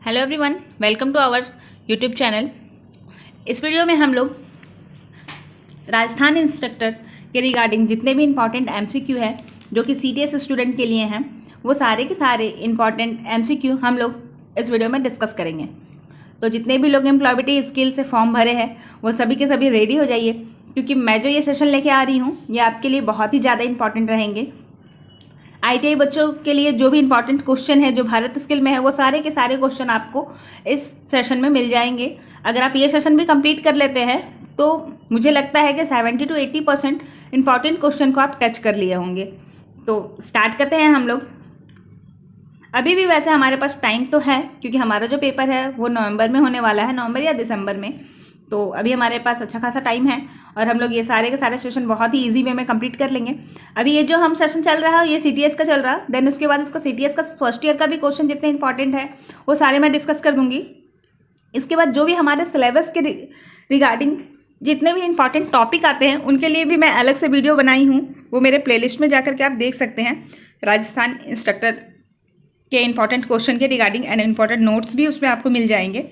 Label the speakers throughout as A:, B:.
A: Hello everyone, welcome to our YouTube channel. इस video में हम लोग राजस्थान इंस्ट्रक्टर के रिगार्डिंग जितने भी इम्पॉर्टेंट एमसीक्यू है जो कि सीटीएस स्टूडेंट के लिए हैं, वो सारे के सारे इम्पॉर्टेंट एमसीक्यू हम लोग इस वीडियो में डिस्कस करेंगे। तो जितने भी लोग एम्प्लॉयबिलिटी स्किल से फॉर्म भरे हैं वो सभी के सभी रेडी हो जाइए, क्योंकि मैं जो ये सेशन लेके आ रही हूँ ये आपके लिए बहुत ही ज़्यादा इंपॉर्टेंट रहेंगे। आईटीआई बच्चों के लिए जो भी इंपॉर्टेंट क्वेश्चन है जो भारत स्किल में है वो सारे के सारे क्वेश्चन आपको इस सेशन में मिल जाएंगे। अगर आप ये सेशन भी कंप्लीट कर लेते हैं तो मुझे लगता है कि 70 to 80% इंपॉर्टेंट क्वेश्चन को आप टच कर लिए होंगे। तो स्टार्ट करते हैं हम लोग। अभी भी वैसे हमारे पास टाइम तो है, क्योंकि हमारा जो पेपर है वो नवंबर में होने वाला है, नवंबर या दिसंबर में। तो अभी हमारे पास अच्छा खासा टाइम है और हम लोग ये सारे के सारे सेशन बहुत ही इजी वे में कंप्लीट कर लेंगे। अभी ये जो हम सेशन चल रहा है ये सीटीएस का चल रहा है, देन उसके बाद इसका सीटीएस का फर्स्ट ईयर का भी क्वेश्चन जितने इंपॉर्टेंट है वो सारे मैं डिस्कस कर दूंगी। इसके बाद जो भी हमारे सिलेबस के रिगार्डिंग जितने भी इंपॉर्टेंट टॉपिक आते हैं उनके लिए भी मैं अलग से वीडियो बनाई हूँ, वो मेरे प्लेलिस्ट में जाकर के आप देख सकते हैं। राजस्थान इंस्ट्रक्टर के इंपॉर्टेंट क्वेश्चन के रिगार्डिंग एंड इंपॉर्टेंट नोट्स भी उसमें आपको मिल जाएंगे।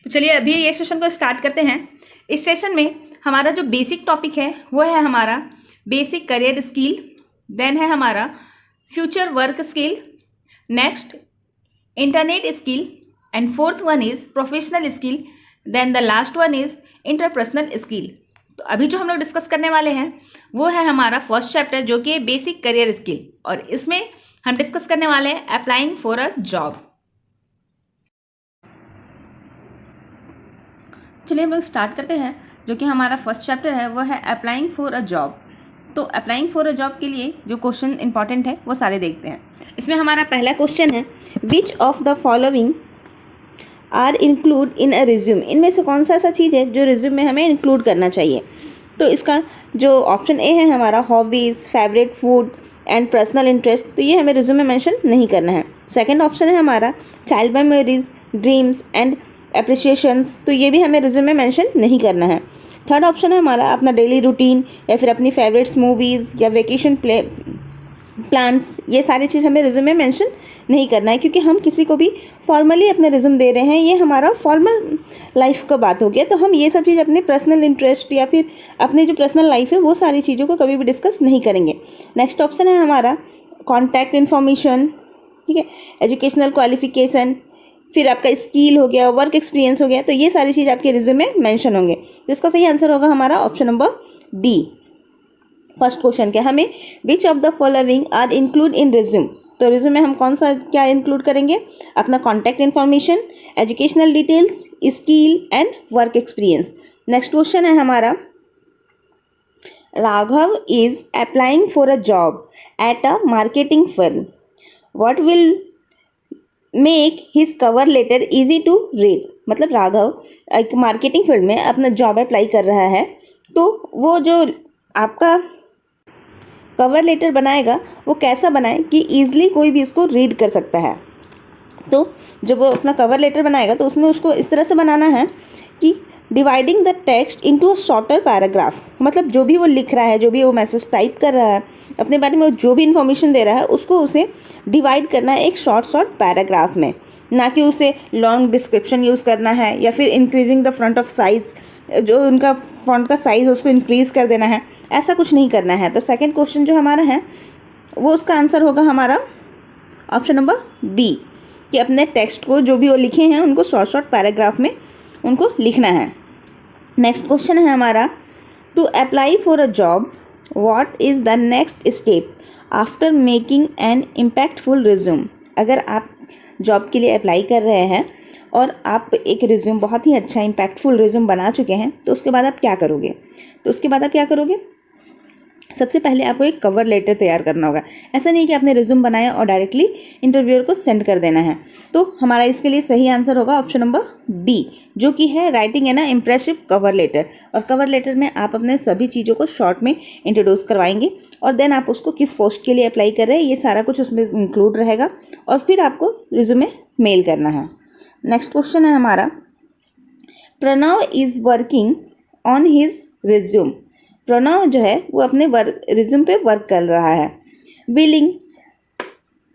A: तो चलिए अभी ये सेशन को स्टार्ट करते हैं। इस सेशन में हमारा जो बेसिक टॉपिक है वो है हमारा बेसिक करियर स्किल, देन है हमारा future work skill, next internet skill, and fourth one is professional skill, then the last one is interpersonal skill. तो अभी जो हम लोग डिस्कस करने वाले हैं वो है हमारा फर्स्ट चैप्टर जो कि बेसिक करियर स्किल, और इसमें हम डिस्कस करने वाले हैं अप्लाइंग फॉर अ जॉब। चलिए हम लोग स्टार्ट करते हैं। जो कि हमारा फर्स्ट चैप्टर है वो है अप्लाइंग फॉर अ जॉब। तो अप्लाइंग फॉर अ जॉब के लिए जो क्वेश्चन इंपॉर्टेंट है वो सारे देखते हैं। इसमें हमारा पहला क्वेश्चन है which of the following are include in a resume. इनमें से कौन सा ऐसा चीज़ है जो रिज्यूम में हमें इंक्लूड करना चाहिए। तो इसका जो ऑप्शन ए है हमारा hobbies, favourite food and personal interest, तो ये हमें रिज्यूम में मेंशन नहीं करना है। सेकंड ऑप्शन है हमारा चाइल्ड मेमोरीज, ड्रीम्स एंड अप्रिसिएशंस, तो ये भी हमें रिज्यूम में मेंशन नहीं करना है। थर्ड ऑप्शन है हमारा अपना डेली रूटीन या फिर अपनी फेवरेट्स मूवीज़ या वेकेशन प्लान्स, ये सारी चीज़ हमें रिज्यूम में मेंशन नहीं करना है, क्योंकि हम किसी को भी फॉर्मली अपने रिज्यूम दे रहे हैं, ये हमारा फॉर्मल लाइफ का बात हो गया। तो हम ये सब चीज़ अपने पर्सनल इंटरेस्ट या फिर अपनी जो पर्सनल लाइफ है वो सारी चीज़ों को कभी भी डिस्कस नहीं करेंगे। नेक्स्ट ऑप्शन है हमारा कॉन्टैक्ट इन्फॉर्मेशन, ठीक है, एजुकेशनल क्वालिफिकेशन, फिर आपका स्किल हो गया, वर्क एक्सपीरियंस हो गया, तो ये सारी चीज़ आपके रिज्यूम में मेंशन होंगे। तो इसका सही आंसर होगा हमारा option number D. First question क्या हमें which of the following are include in resume. तो रिज्यूम में हम कौन सा क्या इंक्लूड करेंगे, अपना contact information, educational details, skill and work experience. Next question है हमारा Raghav is applying for a job at a marketing firm, what will make his cover letter easy to read. मतलब राघव एक मार्केटिंग फील्ड में अपना job apply कर रहा है, तो वो जो आपका कवर लेटर बनाएगा वो कैसा बनाए कि ईजिली कोई भी उसको रीड कर सकता है। तो जब वो अपना कवर लेटर बनाएगा तो उसमें उसको इस तरह से बनाना है कि dividing the text into a shorter paragraph. मतलब जो भी वो लिख रहा है, जो भी वो मैसेज टाइप कर रहा है, अपने बारे में जो भी इन्फॉर्मेशन दे रहा है उसको उसे डिवाइड करना है एक शॉर्ट पैराग्राफ में, ना कि उसे लॉन्ग डिस्क्रिप्शन यूज़ करना है या फिर increasing the front of size, जो उनका फॉन्ट का साइज़ उसको इंक्रीज़ कर देना है, ऐसा कुछ नहीं करना है। तो सेकंड क्वेश्चन जो हमारा है वो उसका आंसर होगा हमारा ऑप्शन नंबर बी, कि अपने टेक्स्ट को जो भी वो लिखे हैं उनको शॉर्ट पैराग्राफ में उनको लिखना है। नेक्स्ट क्वेश्चन है हमारा to apply for a job what is the next step after making an impactful resume. अगर आप जॉब के लिए अप्लाई कर रहे हैं और आप एक रिज्यूम बहुत ही अच्छा इम्पैक्टफुल रिज्यूम बना चुके हैं, तो उसके बाद आप क्या करोगे। तो उसके बाद आप क्या करोगे, सबसे पहले आपको एक कवर लेटर तैयार करना होगा। ऐसा नहीं कि आपने रिज्यूम बनाया और डायरेक्टली इंटरव्यूअर को सेंड कर देना है। तो हमारा इसके लिए सही आंसर होगा ऑप्शन नंबर बी, जो कि है writing an impressive cover letter. और कवर लेटर में आप अपने सभी चीज़ों को शॉर्ट में इंट्रोड्यूस करवाएंगे और देन आप उसको किस पोस्ट के लिए अप्लाई कर रहे हैं ये सारा कुछ उसमें इंक्लूड रहेगा, और फिर आपको रिज्यूमे मेल करना है। नेक्स्ट क्वेश्चन है हमारा Pranav is working on his resume. Pranav जो है वो अपने रिज्यूम पे वर्क कर रहा है। Willing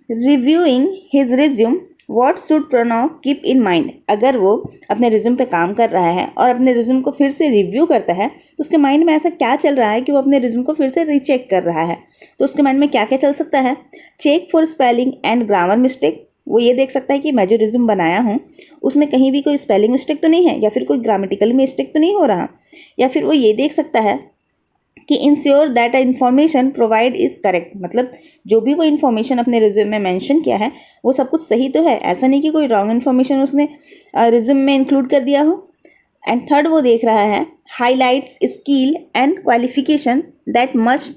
A: reviewing his resume what should Pranav keep in mind, अगर वो अपने रिज्यूम पे काम कर रहा है और अपने रिज्यूम को फिर से रिव्यू करता है तो उसके माइंड में ऐसा क्या चल रहा है कि वो अपने रिज्यूम को फिर से रीचेक कर रहा है, तो उसके माइंड में क्या क्या चल सकता है। Check for spelling and grammar mistake, वो ये देख सकता है कि मैं जो रिज्यूम बनाया हूँ उसमें कहीं भी कोई स्पेलिंग मिस्टेक तो नहीं है, या फिर कोई ग्रामेटिकल मिस्टेक तो नहीं हो रहा। या फिर वो ये देख सकता है कि ensure that information provide is correct, मतलब जो भी वो इन्फॉर्मेशन अपने रिज्यूम में मेंशन किया है वो सब कुछ सही तो है, ऐसा नहीं कि कोई रॉन्ग इन्फॉर्मेशन उसने रिज्यूम में इंक्लूड कर दिया हो। एंड थर्ड वो देख रहा है highlights skill and qualification that much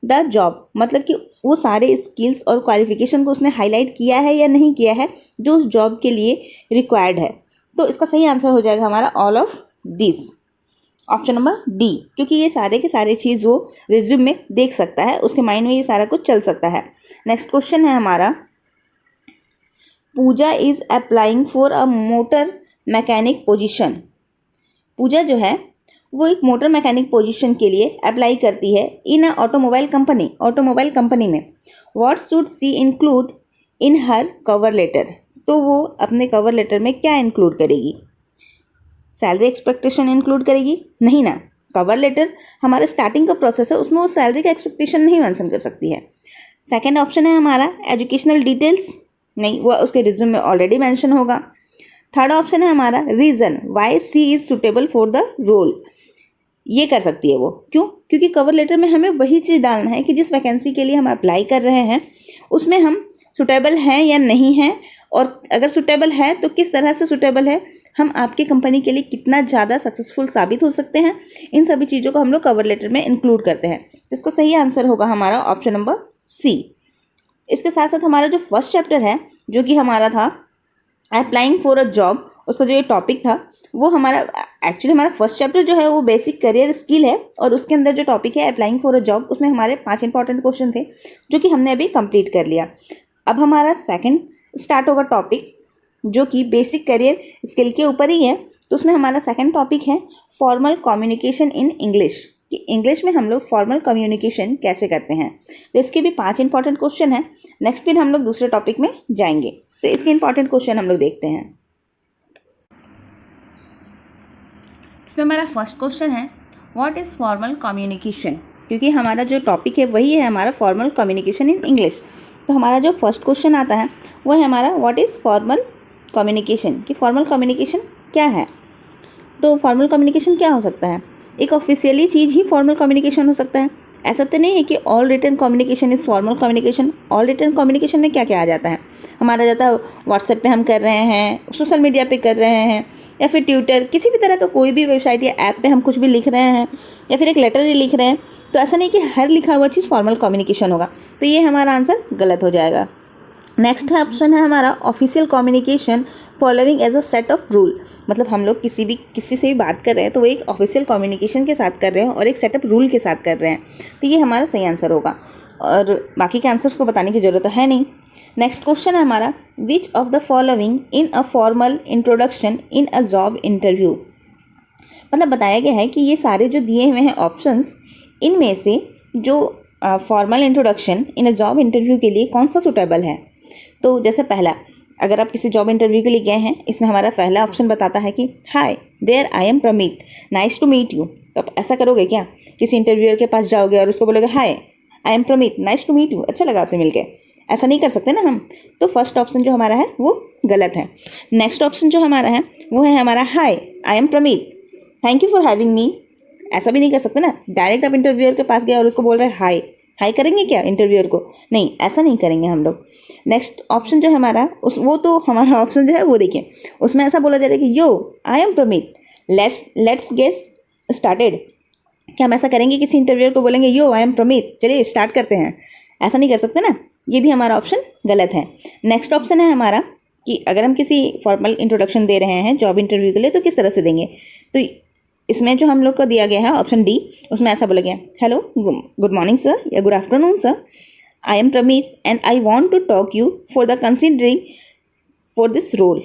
A: the job, मतलब कि वो सारे स्किल्स और क्वालिफिकेशन को उसने हाईलाइट किया है या नहीं किया है जो उस जॉब के लिए रिक्वायर्ड है। तो इसका सही आंसर हो जाएगा हमारा all of this, option number D, क्योंकि ये सारे के सारे चीज़ वो रिज्यूम में देख सकता है, उसके माइंड में ये सारा कुछ चल सकता है। नेक्स्ट क्वेश्चन है हमारा, Pooja is applying for a motor mechanic position. Pooja जो है वो एक मोटर मैकेनिक पोजीशन के लिए अप्लाई करती है इन अ ऑटोमोबाइल कंपनी में। What should she include in her cover letter, तो वो अपने कवर लेटर में क्या इंक्लूड करेगी। सैलरी एक्सपेक्टेशन इंक्लूड करेगी? नहीं ना, कवर लेटर हमारा स्टार्टिंग का प्रोसेस है, उसमें वो सैलरी का एक्सपेक्टेशन नहीं मेंशन कर सकती है। सेकंड ऑप्शन है हमारा एजुकेशनल डिटेल्स, नहीं, वो उसके रिज्यूम में ऑलरेडी मेंशन होगा। थर्ड ऑप्शन है हमारा reason why she is suitable for the role, ये कर सकती है वो, क्यों? क्योंकि कवर लेटर में हमें वही चीज़ डालना है कि जिस वैकेंसी के लिए हम अप्लाई कर रहे हैं उसमें हम सुटेबल हैं या नहीं हैं, और अगर सुटेबल है तो किस तरह से सुटेबल है, हम आपकी कंपनी के लिए कितना ज़्यादा सक्सेसफुल साबित हो सकते हैं, इन सभी चीज़ों को हम लोग कवर लेटर में इंक्लूड करते हैं। तो इसका सही आंसर होगा हमारा ऑप्शन नंबर सी। इसके साथ साथ हमारा जो फर्स्ट चैप्टर है जो कि हमारा था अप्लाइंग फॉर अ जॉब, उसका जो ये टॉपिक था वो हमारा एक्चुअली हमारा फर्स्ट चैप्टर जो है वो बेसिक करियर स्किल है, और उसके अंदर जो टॉपिक है अप्लाइंग फॉर अ जॉब, उसमें हमारे 5 इंपॉर्टेंट क्वेश्चन थे जो कि हमने अभी कंप्लीट कर लिया। अब हमारा सेकंड स्टार्ट होगा टॉपिक जो कि बेसिक करियर स्किल के ऊपर ही है। तो उसमें हमारा सेकंड टॉपिक है फॉर्मल कम्युनिकेशन इन इंग्लिश, कि इंग्लिश में हम लोग फॉर्मल कम्युनिकेशन कैसे करते हैं। तो इसके भी 5 इंपॉर्टेंट क्वेश्चन हैं। नेक्स्ट फिर हम लोग दूसरे टॉपिक में जाएंगे, तो इसके इंपॉर्टेंट क्वेश्चन हम लोग देखते हैं। इसमें हमारा फर्स्ट क्वेश्चन है व्हाट इज़ फॉर्मल कम्युनिकेशन, क्योंकि हमारा जो टॉपिक है वही है हमारा फॉर्मल कम्युनिकेशन इन इंग्लिश। तो हमारा जो फर्स्ट क्वेश्चन आता है वो है हमारा व्हाट इज़ फॉर्मल कम्युनिकेशन, कि फॉर्मल कम्युनिकेशन क्या है। तो फॉर्मल कम्युनिकेशन क्या हो सकता है, एक ऑफिशियली चीज़ ही फॉर्मल कम्युनिकेशन हो सकता है। ऐसा तो नहीं है कि all written communication is formal communication. All written communication में क्या क्या आ जाता है, हमारा जाता है व्हाट्सएप पे हम कर रहे हैं, सोशल मीडिया पे कर रहे हैं, या फिर ट्विटर, किसी भी तरह का कोई भी वेबसाइट या ऐप पे हम कुछ भी लिख रहे हैं, या फिर एक लेटर ही लिख रहे हैं। तो ऐसा नहीं कि हर लिखा हुआ चीज़ फॉर्मल कम्युनिकेशन होगा, तो ये हमारा आंसर गलत हो जाएगा। नेक्स्ट ऑप्शन है हमारा official communication following as a set of rule, मतलब हम लोग किसी से भी बात कर रहे हैं तो वो एक ऑफिशियल कम्युनिकेशन के साथ कर रहे हैं और एक सेट ऑफ रूल के साथ कर रहे हैं, तो ये हमारा सही आंसर होगा, और बाकी के आंसर्स को बताने की ज़रूरत तो है नहीं। नेक्स्ट क्वेश्चन है हमारा which of the following in a formal introduction in a job interview, मतलब बताया गया है कि ये सारे जो दिए हुए हैं ऑप्शंस, इनमें से जो formal introduction in a job interview के लिए कौन सा सुटेबल है। तो जैसे पहला, अगर आप किसी जॉब इंटरव्यू के लिए गए हैं, इसमें हमारा पहला ऑप्शन बताता है कि hi there I am Pramit, nice to meet you. तो आप ऐसा करोगे क्या, किसी इंटरव्यूअर के पास जाओगे और उसको बोलोगे hi I am Pramit, nice to meet you, अच्छा लगा आपसे मिलके, ऐसा नहीं कर सकते ना हम। तो फर्स्ट ऑप्शन जो हमारा है वो गलत है। नेक्स्ट ऑप्शन जो हमारा है वो है हमारा hi I am Prameet, thank you for having me, ऐसा भी नहीं कर सकते ना, डायरेक्ट आप इंटरव्यूअर के पास गए और उसको बोल रहे हैं हाय, हाई करेंगे क्या इंटरव्यूअर को, नहीं ऐसा नहीं करेंगे हम लोग। नेक्स्ट ऑप्शन जो है हमारा वो तो हमारा ऑप्शन जो है वो देखिए, उसमें ऐसा बोला जा रहा है कि yo I am Prameet, let's get started, क्या हम ऐसा करेंगे, किसी इंटरव्यूअर को बोलेंगे यो आई एम प्रमीत, चलिए स्टार्ट करते हैं, ऐसा नहीं कर सकते ना, ये भी हमारा ऑप्शन गलत है। नेक्स्ट ऑप्शन है हमारा कि अगर हम किसी फॉर्मल इंट्रोडक्शन दे रहे हैं जॉब इंटरव्यू के लिए तो किस तरह से देंगे। तो इसमें जो हम लोग को दिया गया है ऑप्शन डी, उसमें ऐसा बोला गया हेलो गुड मॉर्निंग सर या good afternoon sir, I am Pramit and I want to talk you for the considering for this role,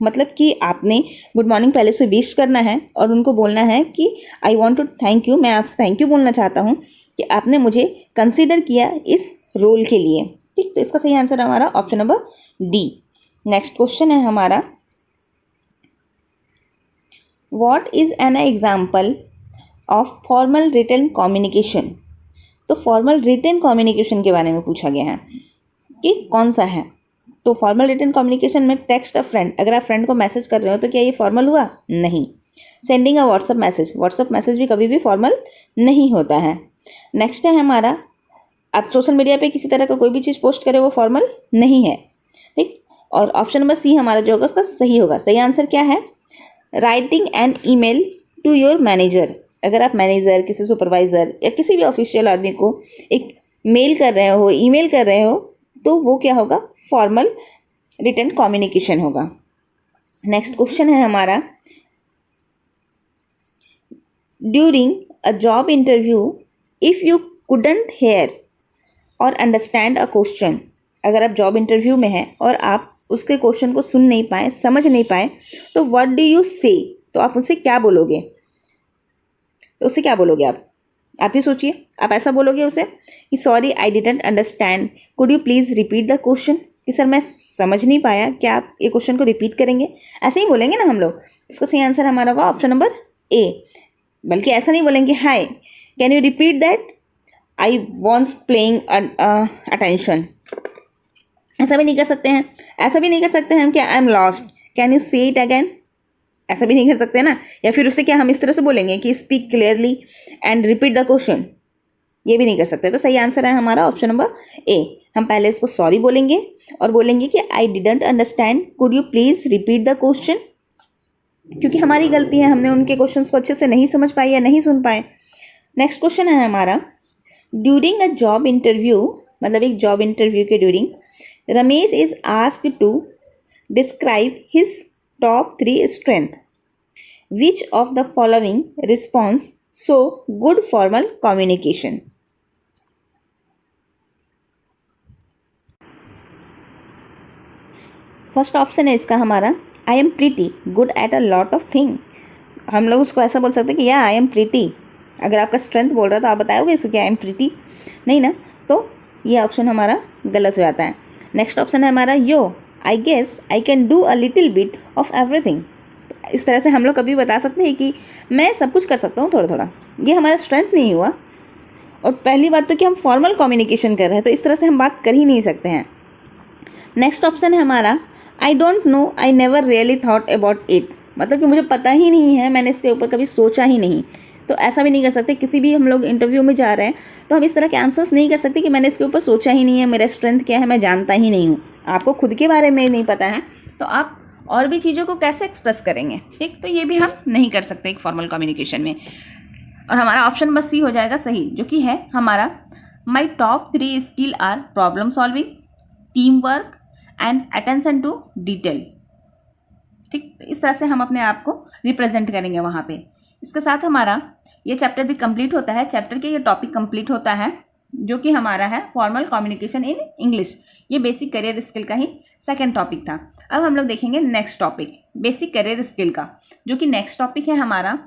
A: मतलब कि आपने गुड मॉर्निंग पहले से विश करना है और उनको बोलना है कि I want to thank you, मैं आपसे थैंक यू बोलना चाहता हूँ कि आपने मुझे कंसिडर किया इस रोल के लिए। ठीक, तो इसका सही आंसर हमारा option number D. Next question है हमारा, what is an example of formal written communication. तो फॉर्मल रिटन कम्युनिकेशन के बारे में पूछा गया है कि कौन सा है। तो फॉर्मल रिटन कम्युनिकेशन में टेक्स्ट अ फ्रेंड, अगर आप फ्रेंड को मैसेज कर रहे हो तो क्या ये फॉर्मल हुआ? नहीं। सेंडिंग अ व्हाट्सअप मैसेज भी कभी भी फॉर्मल नहीं होता है। नेक्स्ट है हमारा, आप सोशल मीडिया पे किसी तरह का कोई भी चीज़ पोस्ट करें वो फॉर्मल नहीं है, ठीक। और ऑप्शन नंबर सी हमारा जो होगा उसका सही होगा। सही आंसर क्या है? Writing an email to your manager. अगर आप मैनेजर, किसी सुपरवाइज़र या किसी भी ऑफिशियल आदमी को एक मेल कर रहे हो, ईमेल कर रहे हो, तो वो क्या होगा? फॉर्मल रिटन कम्युनिकेशन होगा। नेक्स्ट क्वेश्चन है हमारा, during a job interview if you couldn't hear or understand a question. अगर आप जॉब इंटरव्यू में हैं और आप उसके क्वेश्चन को सुन नहीं पाए, समझ नहीं पाए, तो व्हाट डू यू से? तो आप उससे क्या बोलोगे? तो उससे क्या बोलोगे आप ही सोचिए। आप ऐसा बोलोगे उसे कि sorry I didn't understand, could you please repeat the question. कि सर मैं समझ नहीं पाया, क्या आप ये क्वेश्चन को रिपीट करेंगे? ऐसे ही बोलेंगे ना हम लोग। इसका सही आंसर हमारा होगा ऑप्शन नंबर ए। बल्कि ऐसा नहीं बोलेंगे, hi can you repeat that, I wants playing attention. ऐसा भी नहीं कर सकते हैं। ऐसा भी नहीं कर सकते हैं हम कि I am lost, can you से इट अगैन। ऐसा भी नहीं कर सकते ना। या फिर उससे क्या हम इस तरह से बोलेंगे कि speak clearly and repeat the question. ये भी नहीं कर सकते। तो सही आंसर है हमारा ऑप्शन नंबर ए। हम पहले इसको सॉरी बोलेंगे और बोलेंगे कि I didn't understand, could you please repeat the question. क्योंकि हमारी गलती है, हमने उनके क्वेश्चन को अच्छे से नहीं समझ पाए या नहीं सुन पाए। नेक्स्ट क्वेश्चन है हमारा, ड्यूरिंग अ जॉब इंटरव्यू, मतलब एक जॉब इंटरव्यू के during Ramesh is asked to describe his top 3 strength, which of the following response so good formal communication. First option है इसका हमारा, I am pretty good at a lot of thing. हम लोग उसको ऐसा बोल सकते हैं कि या आई एम प्रीटी। अगर आपका स्ट्रेंथ बोल रहा है तो आप बताओगे इसको कि आई एम प्रीटी? नहीं ना। तो ये ऑप्शन हमारा गलत हो जाता है। नेक्स्ट ऑप्शन है हमारा, yo I guess I can do a little bit of everything. तो इस तरह से हम लोग कभी बता सकते हैं कि मैं सब कुछ कर सकता हूँ थोड़ा थोड़ा। ये हमारा स्ट्रेंथ नहीं हुआ। और पहली बात तो कि हम फॉर्मल कम्युनिकेशन कर रहे हैं, तो इस तरह से हम बात कर ही नहीं सकते हैं। नेक्स्ट ऑप्शन है हमारा, I don't know I never really thought about it. मतलब कि मुझे पता ही नहीं है, मैंने इसके ऊपर कभी सोचा ही नहीं। तो ऐसा भी नहीं कर सकते। किसी भी हम लोग इंटरव्यू में जा रहे हैं तो हम इस तरह के आंसर्स नहीं कर सकते कि मैंने इसके ऊपर सोचा ही नहीं है, मेरा स्ट्रेंथ क्या है मैं जानता ही नहीं हूँ। आपको खुद के बारे में नहीं पता है तो आप और भी चीज़ों को कैसे एक्सप्रेस करेंगे, ठीक। तो ये भी हम नहीं कर सकते एक फॉर्मल कम्युनिकेशन में। और हमारा ऑप्शन बस सी हो जाएगा सही, जो कि है हमारा, my top 3 skill are problem solving, team work and attention to detail, ठीक। तो इस तरह से हम अपने आप को रिप्रेजेंट करेंगे वहाँ पे। इसके साथ हमारा ये चैप्टर भी कंप्लीट होता है। चैप्टर के ये टॉपिक कंप्लीट होता है जो कि हमारा है फॉर्मल कम्युनिकेशन इन इंग्लिश। ये बेसिक करियर स्किल का ही सेकंड टॉपिक था। अब हम लोग देखेंगे next topic basic career skill का, जो कि नेक्स्ट टॉपिक है हमारा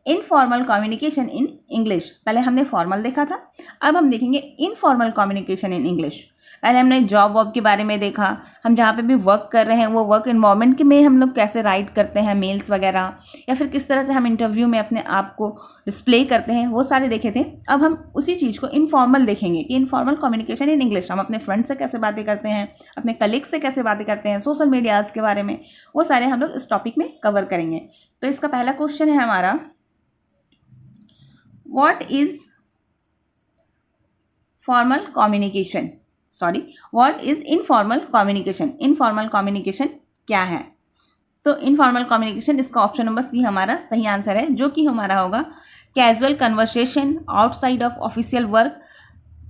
A: इनफॉर्मल कम्युनिकेशन इन इंग्लिश। पहले हमने फॉर्मल देखा था, अब हम देखेंगे इनफॉर्मल कम्युनिकेशन इन इंग्लिश। पहले हमने जॉब वॉब के बारे में देखा, हम जहाँ पे भी वर्क कर रहे हैं वो वर्क इन्वायरमेंट के में हम लोग कैसे राइट करते हैं मेल्स वगैरह, या फिर किस तरह से हम इंटरव्यू में अपने आप को डिस्प्ले करते हैं, वो सारे देखे थे। अब हम उसी चीज़ को इनफॉर्मल देखेंगे कि इनफॉर्मल कम्युनिकेशन इन इंग्लिश, हम अपने फ्रेंड से कैसे बातें करते हैं, अपने कलीग से कैसे बातें करते हैं, सोशल मीडियाज़ के बारे में, वो सारे हम लोग इस टॉपिक में कवर करेंगे। तो इसका पहला क्वेश्चन है हमारा, what is informal communication informal communication क्या है? तो इनफॉर्मल कम्युनिकेशन, इसका ऑप्शन नंबर सी हमारा सही आंसर है, जो कि हमारा होगा casual conversation outside of official work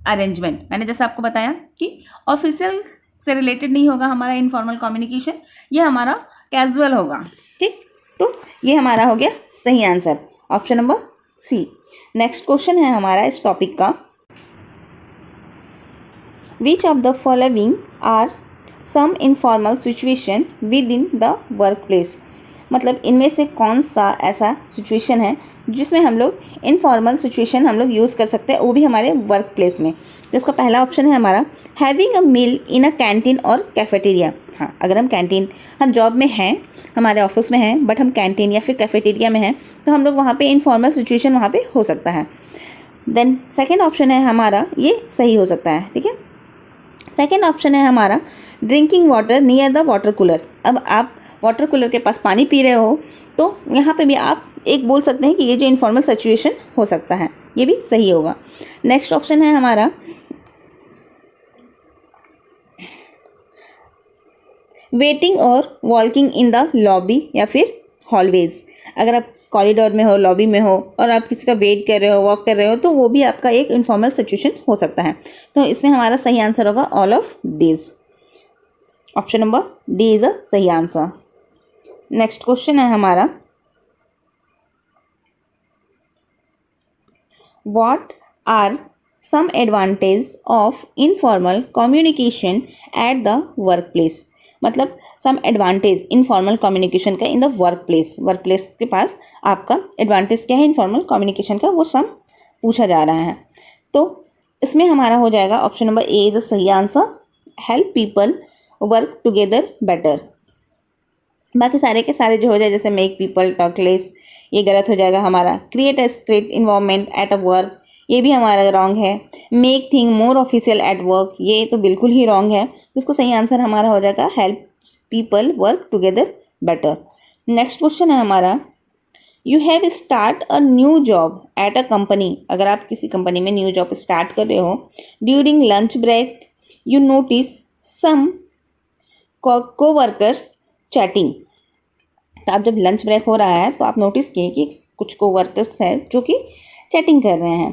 A: arrangement. मैंने जैसे आपको बताया कि ऑफिशियल से रिलेटेड नहीं होगा हमारा इनफॉर्मल कम्युनिकेशन, ये हमारा कैजुअल होगा, ठीक। तो ये हमारा हो गया सही answer, option number C. Next question है हमारा इस टॉपिक का, which of the following are some informal situation within the workplace. मतलब इनमें से कौन सा ऐसा सिचुएशन है जिसमें हम लोग इनफॉर्मल सिचुएशन हम लोग यूज़ कर सकते हैं, वो भी हमारे वर्क प्लेस में। तो इसका पहला ऑप्शन है हमारा having a meal in a canteen or cafeteria. हाँ, अगर हम जॉब में हैं, हमारे ऑफिस में हैं, बट हम कैंटीन या फिर कैफेटेरिया में हैं, तो हम लोग वहाँ पे इनफॉर्मल सिचुएशन वहाँ पे हो सकता है। देन सेकेंड ऑप्शन है हमारा, ये सही हो सकता है, ठीक है। सेकेंड ऑप्शन है हमारा drinking water near the water cooler. अब आप वाटर कूलर के पास पानी पी रहे हो, तो यहाँ पे भी आप एक बोल सकते हैं कि ये जो इनफॉर्मल सिचुएशन हो सकता है, ये भी सही होगा। नेक्स्ट ऑप्शन है हमारा वेटिंग और वॉकिंग इन द लॉबी या फिर हॉलवेज। अगर आप कॉरिडोर में हो, लॉबी में हो और आप किसी का वेट कर रहे हो, वॉक कर रहे हो, तो वो भी आपका एक इनफॉर्मल सिचुएशन हो सकता है। तो इसमें हमारा सही आंसर होगा all of these. Option number D is a सही आंसर। नेक्स्ट क्वेश्चन है हमारा what are some advantage of informal communication at the workplace. मतलब सम एडवांटेज इनफॉर्मल कम्युनिकेशन का इन द वर्क प्लेस के पास आपका एडवांटेज क्या है इनफॉर्मल कम्युनिकेशन का, वो सम पूछा जा रहा है। तो इसमें हमारा हो जाएगा option number A is a सही answer, help people work together better. बाकी सारे के सारे जो हो जाए, जैसे मेक पीपल टॉक लेस, ये गलत हो जाएगा हमारा। Create a straight environment at a work, ये भी हमारा रॉन्ग है। Make thing more official at work, ये तो बिल्कुल ही रॉन्ग है। तो इसको सही आंसर हमारा हो जाएगा help people work together better. Next question है हमारा you have start a new job at a company. अगर आप किसी कंपनी में न्यू जॉब स्टार्ट कर रहे हो, during lunch break you notice some coworkers chatting. तो आप जब लंच ब्रेक हो रहा है तो आप नोटिस किए कि कुछ कोवर्कर्स हैं जो कि चैटिंग कर रहे हैं।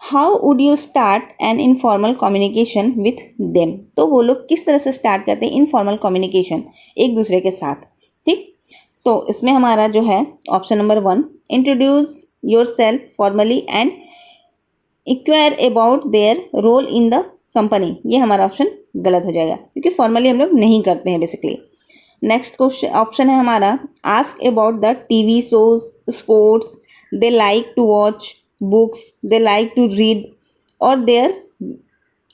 A: How would you start an informal communication with them. तो वो लोग किस तरह से स्टार्ट करते हैं इनफॉर्मल कम्युनिकेशन एक दूसरे के साथ, ठीक। तो इसमें हमारा जो है option number 1 introduce yourself formally and inquire about their role in the company, ये हमारा ऑप्शन गलत हो जाएगा क्योंकि फॉर्मली हम लोग नहीं करते हैं बेसिकली। नेक्स्ट क्वेश्चन ऑप्शन है हमारा ask about the TV shows, sports they like to watch, books they like to read or their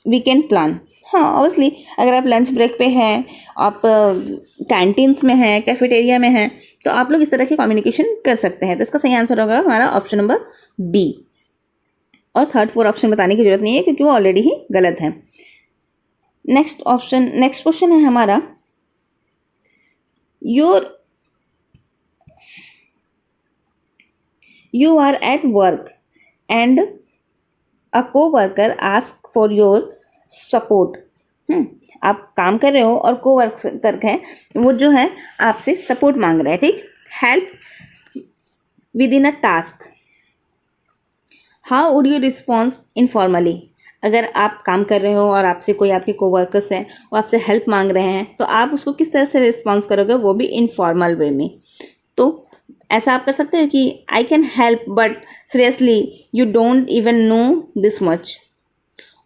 A: weekend plan. हाँ, ऑब्वियसली अगर आप लंच ब्रेक पे हैं, आप कैंटीन्स में हैं, कैफेटेरिया में हैं, तो आप लोग इस तरह की कम्युनिकेशन कर सकते हैं। तो इसका सही आंसर होगा हमारा ऑप्शन नंबर बी। और थर्ड फोर्थ ऑप्शन बताने की जरूरत नहीं है क्योंकि वो ऑलरेडी ही गलत है। नेक्स्ट क्वेश्चन है हमारा you are at work and a co-worker ask for your support। आप काम कर रहे हो और co-worker है वो जो है आपसे सपोर्ट मांग रहा है, ठीक। Help with in a task. How would you response informally. अगर आप काम कर रहे हो और आपसे कोई आपके कोवर्कर्स हैं, वो आपसे हेल्प मांग रहे हैं, तो आप उसको किस तरह से रिस्पॉन्स करोगे, वो भी इनफॉर्मल वे में। तो ऐसा आप कर सकते हो कि I can help but seriously you don't even know this much,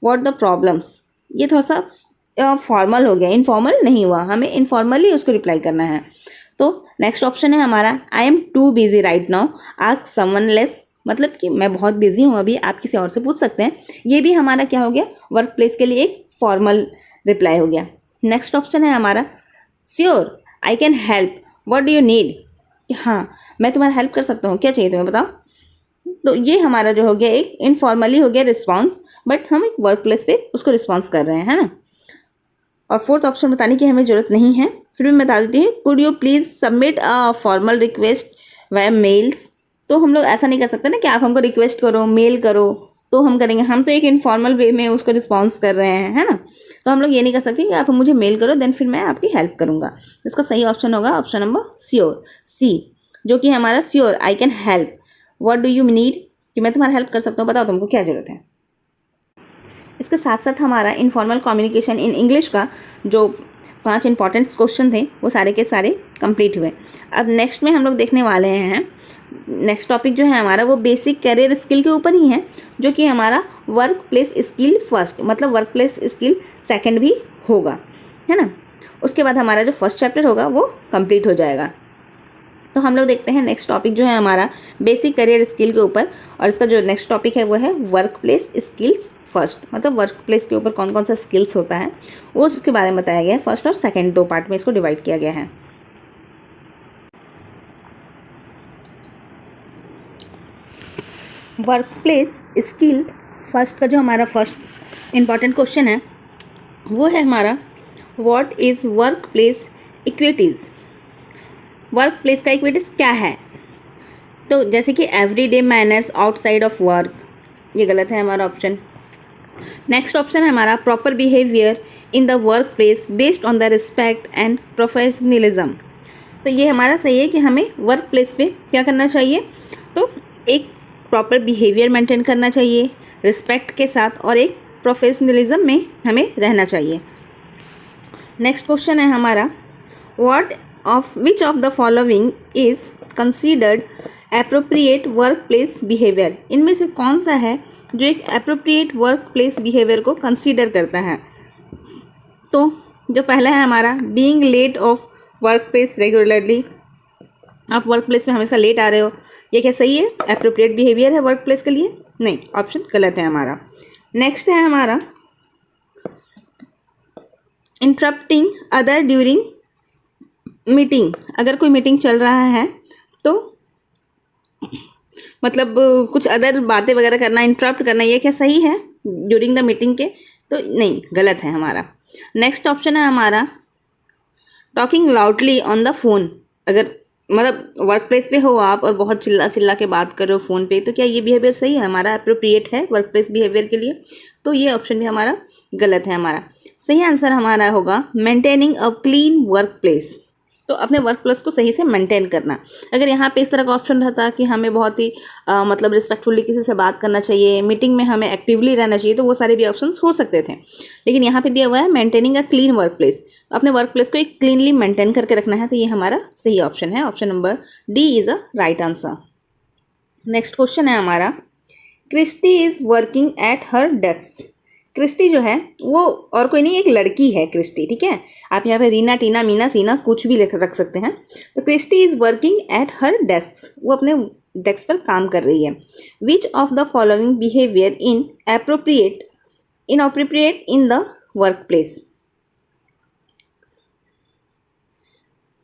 A: what the problems. ये थोड़ा सा फॉर्मल हो गया, इनफॉर्मल नहीं हुआ, हमें इनफॉर्मली उसको रिप्लाई करना है। तो नेक्स्ट ऑप्शन है हमारा I M too busy right now ask someone less. मतलब कि मैं बहुत बिजी हूँ अभी, आप किसी और से पूछ सकते हैं। ये भी हमारा क्या हो गया, वर्क प्लेस के लिए एक फॉर्मल रिप्लाई हो गया। नेक्स्ट ऑप्शन है हमारा sure I can help what do you need. हाँ, मैं तुम्हारा हेल्प कर सकता हूँ, क्या चाहिए तुम्हें बताओ। तो ये हमारा जो हो गया एक इनफॉर्मली हो गया रिस्पॉन्स, बट हम एक वर्क प्लेस पे उसको रिस्पॉन्स कर रहे हैं, है ना। और फोर्थ ऑप्शन बताने की हमें ज़रूरत नहीं है, फिर भी मैं बता देती हूँ could you please submit a formal request via mails. तो हम लोग ऐसा नहीं कर सकते ना कि आप हमको रिक्वेस्ट करो, मेल करो तो हम करेंगे, हम तो एक इनफॉर्मल वे में उसको रिस्पॉन्स कर रहे हैं, है ना। तो हम लोग ये नहीं कर सकते कि आप मुझे मेल करो देन फिर मैं आपकी हेल्प करूँगा। इसका सही ऑप्शन होगा ऑप्शन नंबर श्योर सी, जो कि हमारा sure I can help what do you need, कि मैं तुम्हारा हेल्प कर सकता हूँ, बताओ तुमको क्या ज़रूरत है। इसके साथ साथ हमारा इनफॉर्मल कम्युनिकेशन इन इंग्लिश का जो 5 इंपॉर्टेंट क्वेश्चन थे वो सारे के सारे कंप्लीट हुए। अब नेक्स्ट में हम लोग देखने वाले हैं, नेक्स्ट टॉपिक जो है हमारा वो बेसिक करियर स्किल के ऊपर ही है, जो कि हमारा वर्क प्लेस स्किल फर्स्ट, मतलब वर्क प्लेस स्किल सेकंड भी होगा, है ना। उसके बाद हमारा जो फर्स्ट चैप्टर होगा वो कंप्लीट हो जाएगा। तो हम लोग देखते हैं नेक्स्ट टॉपिक जो है हमारा बेसिक करियर स्किल के ऊपर, और इसका जो नेक्स्ट टॉपिक है वो है वर्क प्लेस स्किल्स फर्स्ट, मतलब वर्क प्लेस के ऊपर कौन कौन सा स्किल्स होता है वो उसके बारे में बताया गया है। फर्स्ट और सेकंड दो पार्ट में इसको डिवाइड किया गया है। वर्क प्लेस स्किल फर्स्ट का जो हमारा फर्स्ट इम्पॉर्टेंट क्वेश्चन है वो है हमारा what is work place equities. Work place का इक्विटीज़ क्या है? तो जैसे कि everyday manners outside of work, ये गलत है हमारा ऑप्शन। नेक्स्ट ऑप्शन है हमारा proper behaviour in the work place based on the respect and professionalism. तो ये हमारा सही है कि हमें वर्क प्लेस पे क्या करना चाहिए, तो एक प्रॉपर बिहेवियर मेंटेन करना चाहिए रिस्पेक्ट के साथ, और एक प्रोफेशनलिज्म में हमें रहना चाहिए। नेक्स्ट क्वेश्चन है हमारा which of the following is considered appropriate workplace behaviour. इनमें से कौन सा है जो एक एप्रोप्रिएट वर्क प्लेस बिहेवियर को कंसीडर करता है? तो जो पहला है हमारा being late of workplace regularly, आप वर्क प्लेस में हमेशा लेट आ रहे हो, ये क्या सही है? एप्रोप्रिएट बिहेवियर है वर्क प्लेस के लिए? नहीं, ऑप्शन गलत है हमारा। नेक्स्ट है हमारा इंटरप्टिंग अदर ड्यूरिंग मीटिंग। अगर कोई मीटिंग चल रहा है तो मतलब कुछ अदर बातें वगैरह करना, इंटरप्ट करना, ये क्या सही है ड्यूरिंग द मीटिंग के? तो नहीं, गलत है हमारा। नेक्स्ट ऑप्शन है हमारा talking loudly on the phone. अगर मतलब वर्क प्लेस पे हो आप और बहुत चिल्ला चिल्ला के बात कर रहे हो फ़ोन पे, तो क्या ये बिहेवियर सही है हमारा, अप्रोप्रिएट है वर्क प्लेस बिहेवियर के लिए? तो ये ऑप्शन भी हमारा गलत है। हमारा सही आंसर हमारा होगा maintaining a clean work place. तो अपने वर्क प्लेस को सही से मेंटेन करना। अगर यहाँ पे इस तरह का ऑप्शन रहता कि हमें बहुत ही मतलब रिस्पेक्टफुली किसी से बात करना चाहिए, मीटिंग में हमें एक्टिवली रहना चाहिए, तो वो सारे भी ऑप्शंस हो सकते थे। लेकिन यहाँ पे दिया हुआ है maintaining a clean work place, अपने वर्क प्लेस को एक क्लीनली मेंटेन करके रखना है, तो ये हमारा सही ऑप्शन है। Option number D is a right answer. Next question है हमारा Christy is working at her desk. Christy जो है वो और कोई नहीं, एक लड़की है क्रिस्टी, ठीक है। आप यहाँ पे रीना, टीना, मीना, सीना कुछ भी रख सकते हैं। तो Christy is working at her desk, वो अपने डेस्क पर काम कर रही है। Which of the following behaviour inappropriate in the workplace.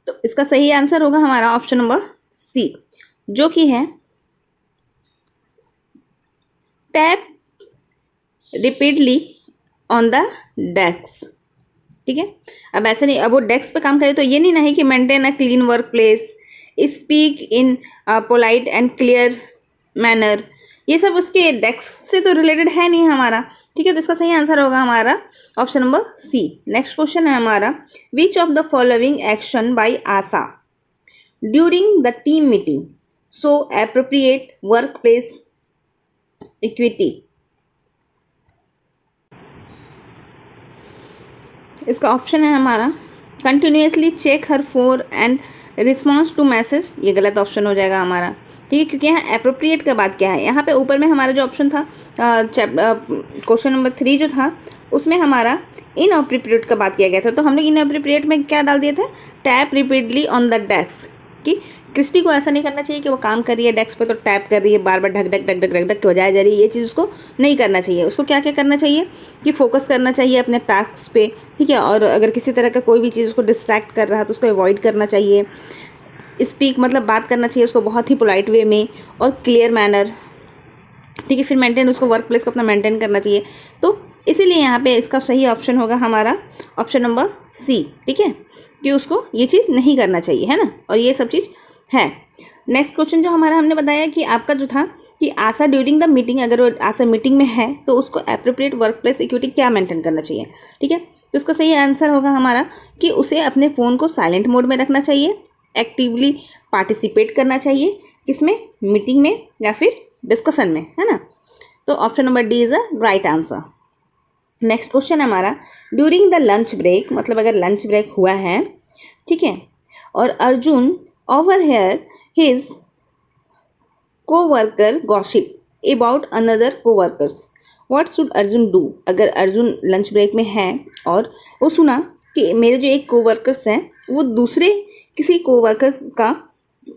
A: तो इसका सही आंसर होगा हमारा ऑप्शन नंबर सी, जो कि है tap repeatedly on the desk, ठीक है। अब ऐसे नहीं, अब वो डेस्क पे काम करे तो ये नहीं ना है कि maintain a clean work place, speak in polite and clear manner, ये सब उसके डेस्क से तो रिलेटेड है नहीं हमारा, ठीक है। तो इसका सही आंसर होगा हमारा option number C. Next question है हमारा which of the following action by Asha during the team meeting so appropriate workplace equity. इसका ऑप्शन है हमारा continuously check her phone and response to message, ये गलत ऑप्शन हो जाएगा हमारा, ठीक है। क्योंकि यहाँ एप्रोप्रिएट का बात क्या है, यहाँ पे ऊपर में हमारा जो ऑप्शन था क्वेश्चन नंबर 3 जो था उसमें हमारा इनअप्रोप्रिएट का बात किया गया था। तो हम लोग इनअप्रोप्रिएट में क्या डाल दिए थे, tap repeatedly on the desk, कि क्रिस्टी को ऐसा नहीं करना चाहिए कि वो काम कर रही है डेस्क पे तो टैप कर रही है, बार बार ढक ढक ढक ढक ढक ढक के बजाया जा रही है, ये चीज़ उसको नहीं करना चाहिए। उसको क्या क्या करना चाहिए कि फोकस करना चाहिए अपने टास्क पे, ठीक है। और अगर किसी तरह का कोई भी चीज़ उसको डिस्ट्रैक्ट कर रहा है तो उसको अवॉइड करना चाहिए। स्पीक मतलब बात करना चाहिए उसको बहुत ही पोलाइट वे में और क्लियर मैनर, ठीक है। फिर मेंटेन, उसको वर्क प्लेस को अपना मेंटेन करना चाहिए। तो इसीलिए यहाँ पे इसका सही ऑप्शन होगा हमारा ऑप्शन नंबर सी, ठीक है, कि उसको ये चीज़ नहीं करना चाहिए, है ना। और ये सब चीज़ है। नेक्स्ट क्वेश्चन जो हमारा हमने बताया कि आपका जो था कि आशा ड्यूरिंग द मीटिंग, अगर वो आशा मीटिंग में है तो उसको एप्रोप्रिएट वर्क प्लेस इक्विटी क्या मेंटेन करना चाहिए, ठीक है। तो इसका सही आंसर होगा हमारा कि उसे अपने फ़ोन को साइलेंट मोड में रखना चाहिए, एक्टिवली पार्टिसिपेट करना चाहिए, किसमें, मीटिंग में या फिर डिस्कशन में, है ना। तो option number D is a right answer. Next question है हमारा ड्यूरिंग द लंच ब्रेक, मतलब अगर लंच ब्रेक हुआ है, ठीक है, और Arjun overhear his co-worker gossip about another co-workers. What should Arjun do? अगर अर्जुन लंच ब्रेक में है और वो सुना कि मेरे जो एक co-workers हैं वो दूसरे किसी co-workers का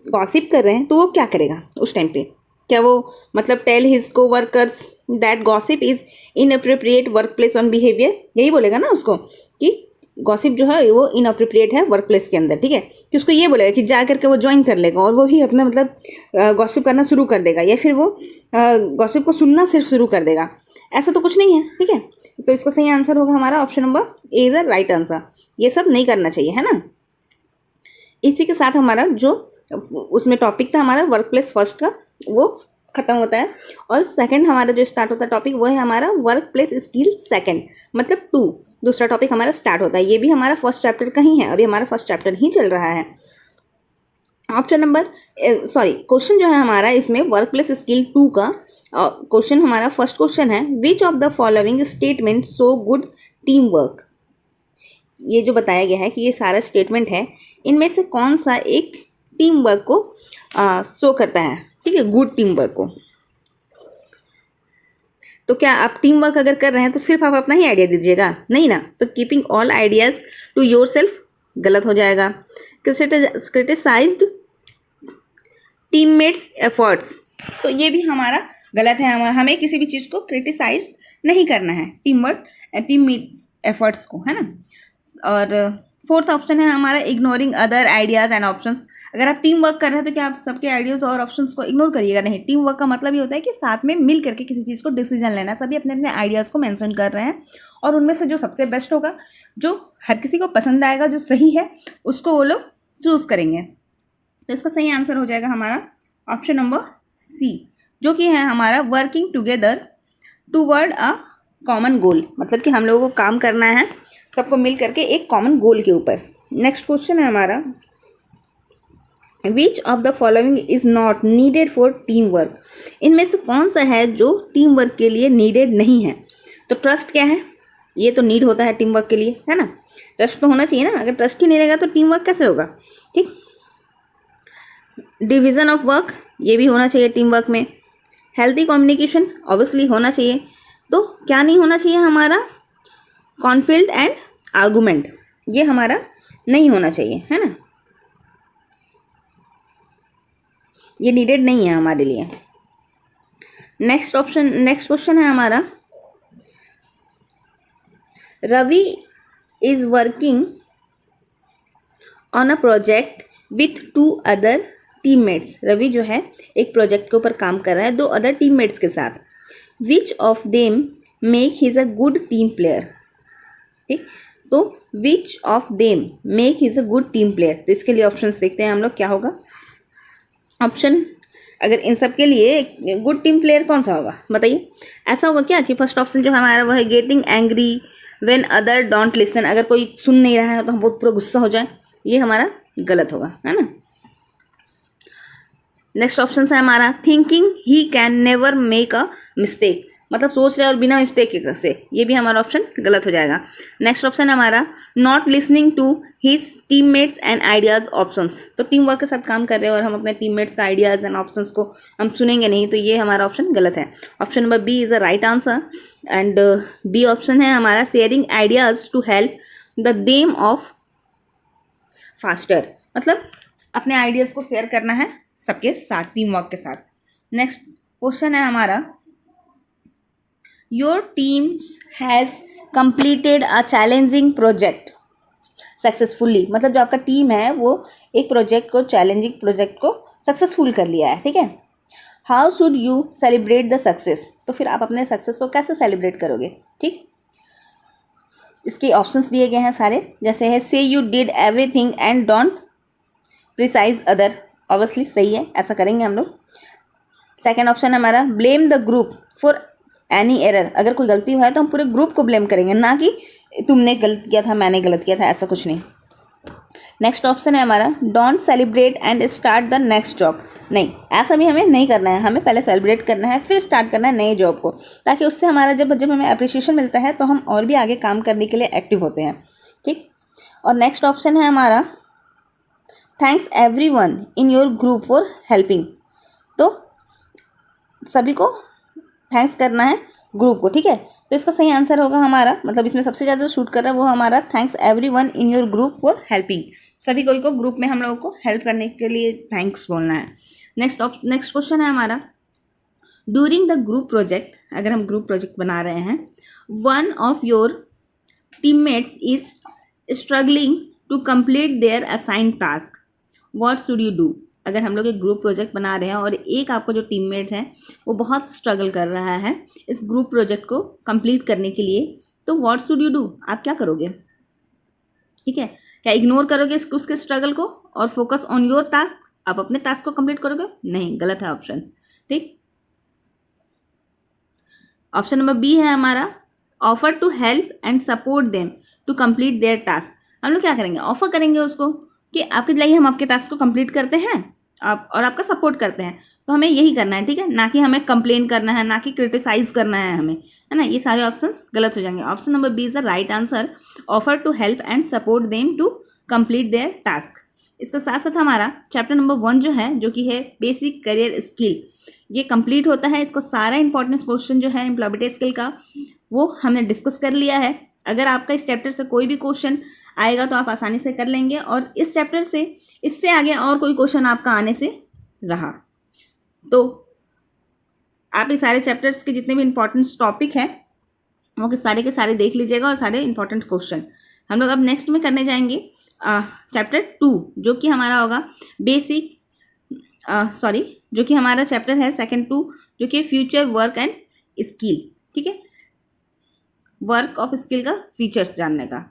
A: गॉसिप कर रहे हैं तो वो क्या करेगा उस टाइम पे? क्या वो मतलब टेल हिज को workers that gossip is inappropriate work place on behaviour, यही बोलेगा ना उसको कि गॉसिप जो है वो इनअप्रोप्रिएट है वर्क प्लेस के अंदर, ठीक है, कि उसको ये बोलेगा कि जा करके वो ज्वाइन कर लेगा और वो भी अपना मतलब गॉसिप करना शुरू कर देगा, या फिर वो गॉसिप को सुनना सिर्फ शुरू कर देगा। ऐसा तो कुछ नहीं है, ठीक है। तो इसका सही आंसर होगा हमारा option number A is the right answer. ये सब नहीं करना चाहिए, है ना। इसी के साथ हमारा जो उसमें टॉपिक था हमारा वर्क प्लेस फर्स्ट का वो खत्म होता है, और सेकंड हमारा जो स्टार्ट होता है टॉपिक वो है हमारा वर्क प्लेस स्किल सेकंड, मतलब 2, दूसरा टॉपिक हमारा स्टार्ट होता है। ये भी हमारा फर्स्ट चैप्टर का ही है, अभी हमारा फर्स्ट चैप्टर ही चल रहा है। ऑप्शन नंबर क्वेश्चन जो है हमारा इसमें वर्क प्लेस स्किल 2 का क्वेश्चन हमारा फर्स्ट क्वेश्चन है, which of the following statement so good team work. ये जो बताया गया है कि ये सारा स्टेटमेंट है, इनमें से कौन सा एक टीम वर्क को शो करता है, ठीक है, गुड टीम वर्क को। तो क्या आप टीम वर्क अगर कर रहे हैं तो सिर्फ आप अपना ही आइडिया दीजिएगा, नहीं ना, तो keeping all ideas to yourself गलत हो जाएगा। क्रिटिसाइज्ड टीममेट्स एफर्ट्स, तो ये भी हमारा गलत है। हमें किसी भी चीज़ को क्रिटिसाइज नहीं करना है, टीममेट्स एफर्ट्स को, है ना। और फोर्थ ऑप्शन है हमारा ignoring other ideas and options. अगर आप टीम वर्क कर रहे हैं तो क्या आप सबके आइडियाज़ और ऑप्शंस को इग्नोर करिएगा? नहीं, टीम वर्क का मतलब ये होता है कि साथ में मिल करके किसी चीज़ को डिसीजन लेना। सभी अपने अपने आइडियाज़ को मेंशन कर रहे हैं और उनमें से जो सबसे बेस्ट होगा, जो हर किसी को पसंद आएगा, जो सही है, उसको वो लोग चूज़ करेंगे। तो इसका सही आंसर हो जाएगा हमारा ऑप्शन नंबर सी, जो कि है हमारा working together toward a common goal, मतलब कि हम लोगों को काम करना है सबको मिल करके एक कॉमन गोल के ऊपर। नेक्स्ट क्वेश्चन है हमारा, which of the following is not needed for team work. इनमें से कौन सा है जो टीम वर्क के लिए नीडेड नहीं है? तो ट्रस्ट क्या है? ये तो नीड होता है टीम वर्क के लिए, है ना। ट्रस्ट तो होना चाहिए ना, अगर ट्रस्ट ही नहीं रहेगा तो टीम वर्क कैसे होगा, ठीक। डिवीजन ऑफ वर्क, ये भी होना चाहिए टीम वर्क में। हेल्दी कम्युनिकेशन ऑब्वियसली होना चाहिए। तो क्या नहीं होना चाहिए हमारा? कॉन्फ्लिक्ट एंड आर्गूमेंट, ये हमारा नहीं होना चाहिए, है ना, ये नीडेड नहीं है हमारे लिए। नेक्स्ट क्वेश्चन है हमारा, Ravi is working on a project with 2 other teammates. Ravi जो है एक प्रोजेक्ट के ऊपर काम कर रहा है 2 अदर टीममेट्स के साथ। Which of them make his a good team player, ठीक। तो which of them make his a good team player, तो इसके लिए ऑप्शंस देखते हैं हम लोग क्या होगा। ऑप्शन, अगर इन सब के लिए गुड टीम प्लेयर कौन सा होगा बताइए? ऐसा होगा क्या कि फर्स्ट ऑप्शन जो हमारा वो है getting angry when other don't listen, अगर कोई सुन नहीं रहा है तो हम बहुत पूरा गुस्सा हो जाए, ये हमारा गलत होगा, है ना। नेक्स्ट ऑप्शन है हमारा thinking he can never make a mistake, मतलब सोच रहे और बिना मिस्टेक से, ये भी हमारा ऑप्शन गलत हो जाएगा। नेक्स्ट ऑप्शन है हमारा not listening to his teammates and ideas options, तो टीम वर्क के साथ काम कर रहे हैं और हम अपने टीममेट्स का आइडियाज़ एंड ऑप्शंस को हम सुनेंगे नहीं, तो ये हमारा ऑप्शन गलत है। Option number B is the right answer, and B option है हमारा sharing ideas to help the them of faster, मतलब अपने आइडियाज़ को शेयर करना है सबके साथ, टीम वर्क के साथ। नेक्स्ट क्वेश्चन है हमारा, your teams has completed a challenging project successfully, मतलब जो आपका टीम है वो एक प्रोजेक्ट को, चैलेंजिंग प्रोजेक्ट को सक्सेसफुल कर लिया है, ठीक है। How should you celebrate the success, तो फिर आप अपने सक्सेस को कैसे सेलिब्रेट करोगे, ठीक। इसके ऑप्शंस दिए गए हैं सारे, जैसे है से you did everything and don't precise other, obviously सही है, ऐसा करेंगे हम लोग। सेकेंड ऑप्शन है हमारा blame the group for any error, अगर कोई गलती हुआ है तो हम पूरे ग्रुप को ब्लेम करेंगे, ना कि तुमने गलत किया था, मैंने गलत किया था, ऐसा कुछ नहीं। नेक्स्ट ऑप्शन है हमारा don't celebrate and start the next job, नहीं, ऐसा भी हमें नहीं करना है, हमें पहले सेलिब्रेट करना है फिर स्टार्ट करना है नए जॉब को, ताकि उससे हमारा जब हमें अप्रिशिएशन मिलता है तो हम और भी आगे काम करने के लिए एक्टिव होते हैं, ठीक। और नेक्स्ट ऑप्शन है हमारा thanks everyone in your group for helping, तो सभी को थैंक्स करना है ग्रुप को, ठीक है। तो इसका सही आंसर होगा हमारा, मतलब इसमें सबसे ज़्यादा शूट कर रहा है वो हमारा thanks everyone in your group for helping, सभी कोई को ग्रुप में हम लोगों को हेल्प करने के लिए थैंक्स बोलना है। नेक्स्ट क्वेश्चन है हमारा, ड्यूरिंग द ग्रुप प्रोजेक्ट, अगर हम ग्रुप प्रोजेक्ट बना रहे हैं, one of your teammates is struggling to complete their assigned task, what should you do. अगर हम लोग एक ग्रुप प्रोजेक्ट बना रहे हैं और एक आपका जो टीममेट है वो बहुत स्ट्रगल कर रहा है इस ग्रुप प्रोजेक्ट को कंप्लीट करने के लिए, तो व्हाट शुड यू डू, आप क्या करोगे। ठीक है, क्या इग्नोर करोगे उसके स्ट्रगल को और फोकस ऑन योर टास्क, आप अपने टास्क को कंप्लीट करोगे, नहीं, गलत है ऑप्शन। ठीक, ऑप्शन नंबर बी है हमारा, offer to help and support them to complete their task. हम लोग क्या करेंगे, ऑफर करेंगे उसको कि आपके लिए हम आपके टास्क को कंप्लीट करते हैं आप और आपका सपोर्ट करते हैं, तो हमें यही करना है। ठीक है, ना कि हमें कंप्लेन करना है, ना कि क्रिटिसाइज करना है हमें, है ना। ये सारे ऑप्शंस गलत हो जाएंगे। Option number B is the right answer, offer to help and support them to complete their task. इसके साथ साथ हमारा चैप्टर नंबर 1 जो है, जो कि है बेसिक करियर स्किल, ये कंप्लीट होता है। इसका सारा इंपॉर्टेंट क्वेश्चन जो है एम्प्लॉयबिलिटी स्किल का वो हमने डिस्कस कर लिया है। अगर आपका इस चैप्टर से कोई भी क्वेश्चन आएगा तो आप आसानी से कर लेंगे, और इस चैप्टर से इससे आगे और कोई क्वेश्चन आपका आने से रहा तो आप इस सारे चैप्टर्स के जितने भी इंपॉर्टेंट टॉपिक हैं वो सारे के सारे देख लीजिएगा, और सारे इंपॉर्टेंट क्वेश्चन हम लोग अब नेक्स्ट में करने जाएंगे चैप्टर 2, जो कि हमारा होगा बेसिक जो कि हमारा चैप्टर है सेकंड 2, जो कि फ्यूचर वर्क एंड स्किल। ठीक है, वर्क ऑफ स्किल का फीचर्स जानने का।